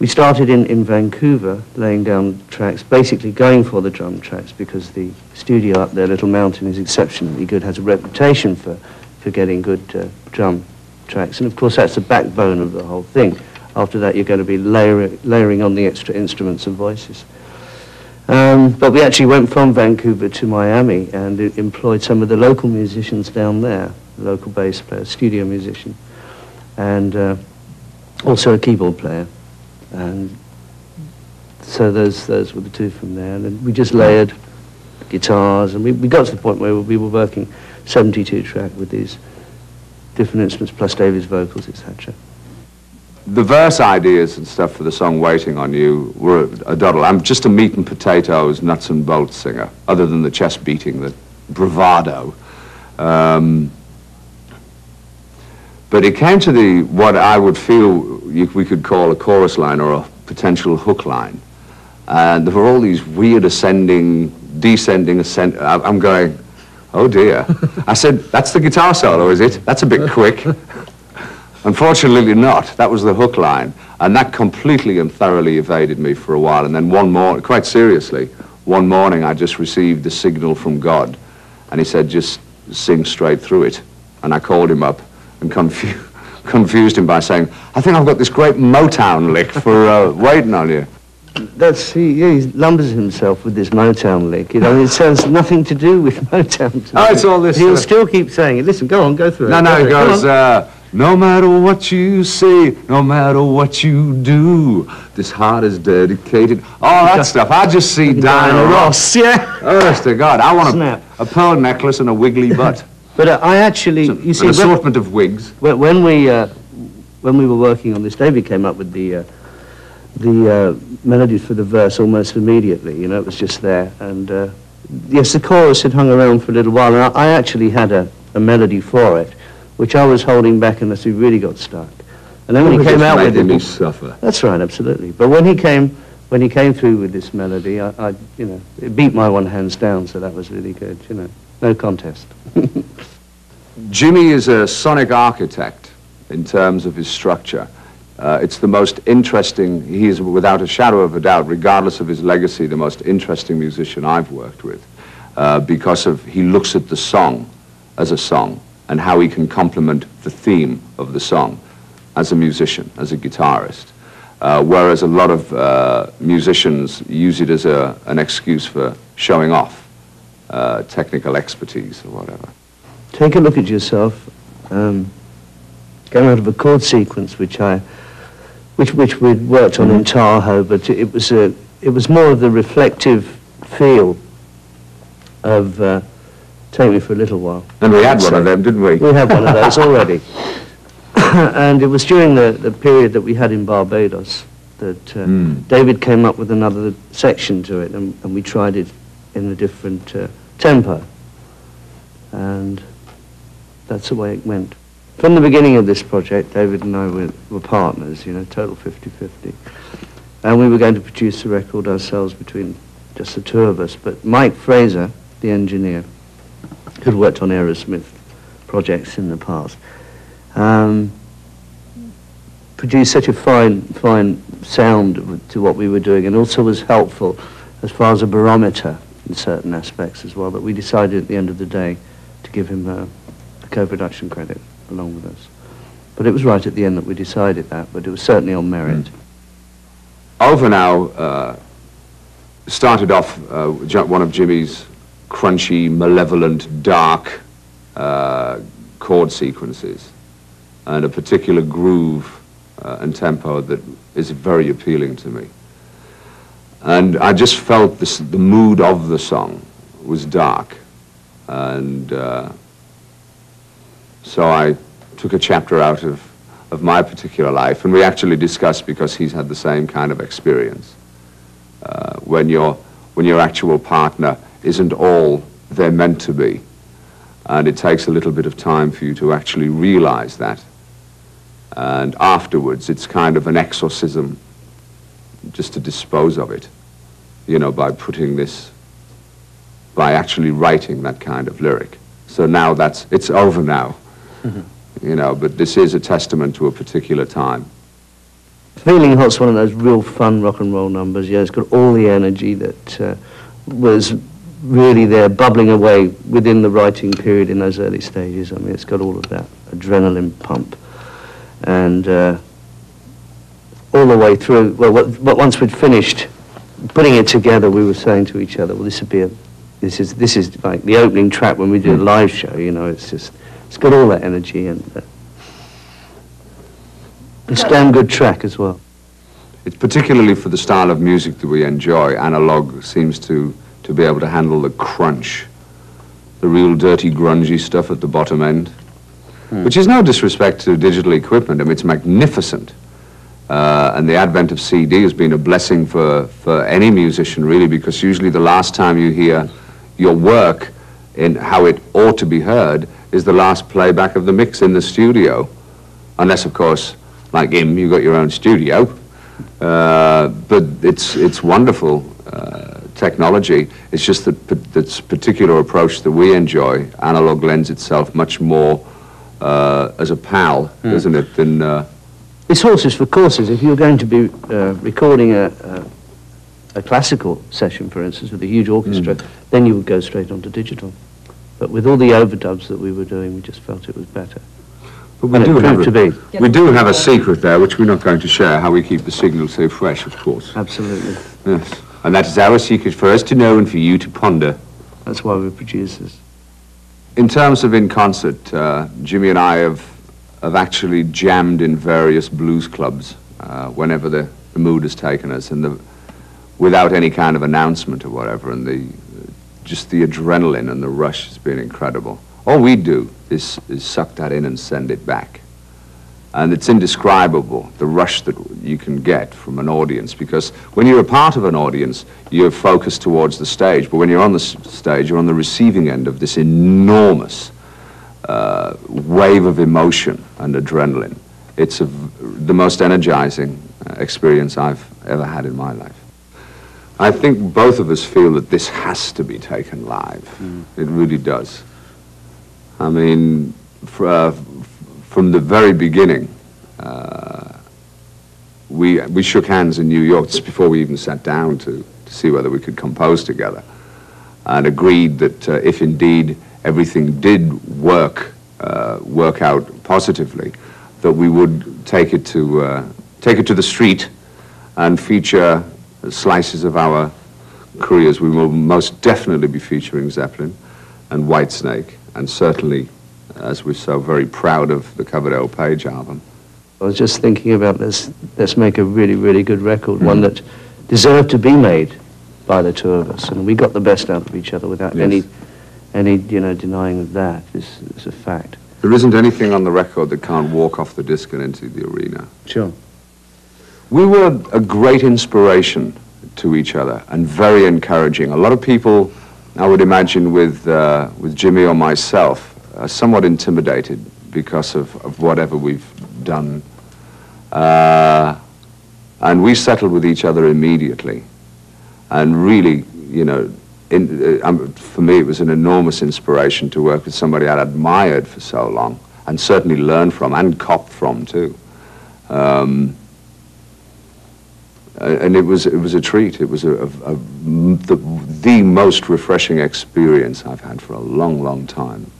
We started in Vancouver, laying down tracks, basically going for the drum tracks, because the studio up there, Little Mountain, is exceptionally good, has a reputation for getting good drum tracks. And of course, that's the backbone of the whole thing. After that, you're going to be layering on the extra instruments and voices. But we actually went from Vancouver to Miami and employed some of the local musicians down there, local bass player, studio musician, and also a keyboard player. And so those were the two from there. And then we just layered guitars, and we got to the point where we were working 72 track with these different instruments, plus David's vocals, etc. The verse ideas and stuff for the song Waiting on You were a doddle. I'm just a meat and potatoes, nuts and bolts singer, other than the chest beating, the bravado. But it came to what I would feel we could call a chorus line or a potential hook line. And there were all these weird ascending, descending, I'm going, oh dear. I said, that's the guitar solo, is it? That's a bit quick. Unfortunately not. That was the hook line. And that completely and thoroughly evaded me for a while. And then one morning, quite seriously, one morning I just received a signal from God. And he said, just sing straight through it. And I called him up and confused him by saying, I think I've got this great Motown lick for Waiting on You. He lumbers himself with this Motown lick. You know, it has nothing to do with Motown. Oh, it's all this. He'll still keep saying it. Listen, go on, go through it. No, he goes, no matter what you say, no matter what you do, this heart is dedicated. All that stuff. I just see Diana Ross. Yeah. Honest to God, I want a pearl necklace and a wiggly butt. But I actually, you see, an assortment of wigs. When we were working on this, David came up with the melodies for the verse almost immediately. You know, it was just there. And yes, the chorus had hung around for a little while, and I actually had a melody for it, which I was holding back unless we really got stuck. And then when he came out with it, suffer. That's right, absolutely. But when he came through with this melody, I you know, it beat my one hands down, so that was really good. You know, no contest. Jimmy is a sonic architect in terms of his structure. It's the most interesting, he is without a shadow of a doubt, regardless of his legacy, the most interesting musician I've worked with, because he looks at the song as a song and how he can complement the theme of the song as a musician, as a guitarist, whereas a lot of musicians use it as an excuse for showing off technical expertise or whatever. Take a look at yourself. Came out of a chord sequence which we'd worked on in Tahoe, but it was more of the reflective feel of Take Me for a Little While. And we had one of them, didn't we? We had one of those already. And it was during the period that we had in Barbados that David came up with another section to it, and we tried it in a different tempo. And that's the way it went. From the beginning of this project, David and I were partners, you know, total 50-50. And we were going to produce the record ourselves between just the two of us. But Mike Fraser, the engineer, who'd worked on Aerosmith projects in the past, produced such a fine sound to what we were doing, and also was helpful as far as a barometer in certain aspects as well, that we decided at the end of the day to give him a co-production credit along with us. But it was right at the end that we decided that, but it was certainly on merit. Over Now started off one of Jimmy's crunchy, malevolent, dark chord sequences, and a particular groove and tempo that is very appealing to me. And I just felt the mood of the song was dark, and so I took a chapter out of my particular life, and we actually discussed, because he's had the same kind of experience, when your actual partner isn't all they're meant to be, and it takes a little bit of time for you to actually realize that, and afterwards it's kind of an exorcism just to dispose of it, you know, by actually writing that kind of lyric. So now it's over now. You know, but this is a testament to a particular time. Feeling Hot's one of those real fun rock and roll numbers. Yeah, it's got all the energy that was really there, bubbling away within the writing period in those early stages. I mean, it's got all of that adrenaline pump. And all the way through, well, once we'd finished putting it together, we were saying to each other, well, this is like the opening track when we do a live show, you know, it's got all that energy, and it's a damn good track as well. It's particularly for the style of music that we enjoy. Analog seems to be able to handle the crunch, the real dirty, grungy stuff at the bottom end, which is no disrespect to digital equipment. I mean, it's magnificent. And the advent of CD has been a blessing for any musician, really, because usually the last time you hear your work in how it ought to be heard is the last playback of the mix in the studio. Unless, of course, like him, you got your own studio. But it's wonderful technology. It's just that this particular approach that we enjoy, analog lends itself much more as a pal, doesn't it, than... It's horses for courses. If you're going to be recording a classical session, for instance, with a huge orchestra, then you would go straight onto digital. But with all the overdubs that we were doing, we just felt it was better. But we do have a secret there, which we're not going to share, how we keep the signal so fresh, of course. Absolutely. Yes. And that is our secret for us to know and for you to ponder. That's why we're producers. In terms of in concert, Jimmy and I have actually jammed in various blues clubs whenever the mood has taken us, and without any kind of announcement or whatever, and just the adrenaline and the rush has been incredible. All we do is suck that in and send it back. And it's indescribable, the rush that you can get from an audience, because when you're a part of an audience, you're focused towards the stage, but when you're on the stage, you're on the receiving end of this enormous wave of emotion and adrenaline. It's the most energizing experience I've ever had in my life. I think both of us feel that this has to be taken live. It really does. I mean, from the very beginning, we shook hands in New York just before we even sat down to see whether we could compose together, and agreed that if indeed everything did work out positively, that we would take it to the street and feature slices of our careers. We will most definitely be featuring Zeppelin and Whitesnake, and certainly, as we're so very proud of, the Coverdale-Page album. I was just thinking about let's make a really, really good record, one that deserved to be made by the two of us, and we got the best out of each other without any denying of that. It's a fact. There isn't anything on the record that can't walk off the disc and into the arena. Sure. We were a great inspiration to each other and very encouraging. A lot of people, I would imagine, with Jimmy or myself, are somewhat intimidated because of whatever we've done. And we settled with each other immediately. And really, you know, for me, it was an enormous inspiration to work with somebody I'd admired for so long, and certainly learned from, and copped from, too. And it was a treat. It was the most refreshing experience I've had for a long, long time.